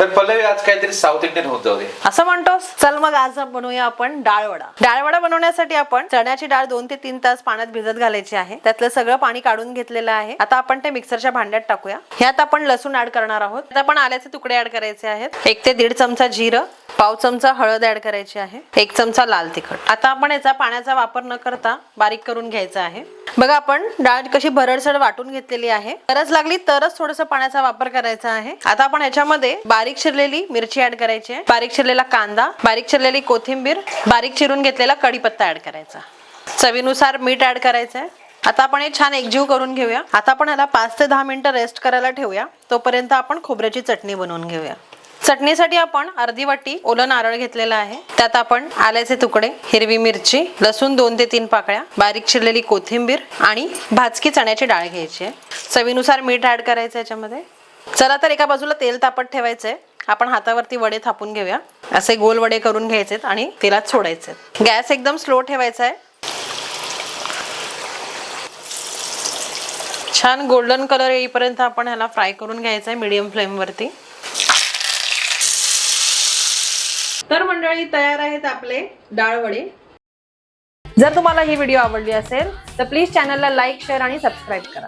तर पल्लवी आज काहीतरी साऊथ इंडियन होत जाऊ दे असं म्हणतोस. चल मग आज बनवूया आपण डाळवडा. डाळवडा बनवण्यासाठी आपण चण्याची डाळ 2 ते 3 तास पाण्यात भिजत घालायची आहे. त्यातलं सगळं पाणी काढून घेतलेलं आहे. आता आपण ते मिक्सरच्या भांड्यात टाकूया. ह्यात आपण लसूण ऍड करणार आहोत. आता आपण आल्याचे तुकडे ऍड करायचे आहेत. 1 ते 1.5 चमचा जिरं, पाव चमचा हळद ऍड करायची आहे, 1 चमचा लाल तिखट. आता आपण याचा पाण्याचा वापर न करता बारीक करून घ्यायचा आहे. बघा आपण डाळ कशी भरडसड वाटून घेतलेली आहे. गरज लागली तरच थोडस पाण्याचा वापर करायचा आहे. आता आपण ह्याच्यामध्ये बारीक चिरलेली मिरची ऍड करायची आहे, बारीक चिरलेला कांदा, बारीक चिरलेली कोथिंबीर, बारीक चिरून घेतलेला कढीपत्ता ऍड करायचा, चवीनुसार मीठ ऍड करायचं आहे. आता आपण हे छान एकजीव करून घेऊया. आता आपण ह्याला 5 ते 10 मिनिटं रेस्ट करायला ठेवूया. तोपर्यंत आपण खोबऱ्याची चटणी बनवून घेऊया. चटणीसाठी आपण अर्धी वाटी ओलं नारळ घेतलेलं आहे. त्यात आपण आल्याचे तुकडे, हिरवी मिरची, लसूण 2 ते 3 पाकळ्या, बारीक चिरलेली कोथिंबीर आणि भाजकी चण्याची डाळ घ्यायची आहे. चवीनुसार मीठ ऍड करायचं याच्यामध्ये. चला तर एका बाजूला तेल तापत ठेवायचंय. आपण हातावरती वडे थापून घेऊया. असे गोल वडे करून घ्यायचेत आणि तेलात सोडायचे. गॅस एकदम स्लो ठेवायचा आहे. छान गोल्डन कलर येईपर्यंत आपण ह्याला फ्राय करून घ्यायचा आहे मीडियम फ्लेम वरती. तर मंडळी तयार आहेत आपले डाळवडे. जर तुम्हाला ही व्हिडिओ आवडली असेल तर प्लीज चॅनलला लाईक, शेअर आणि सबस्क्राईब करा.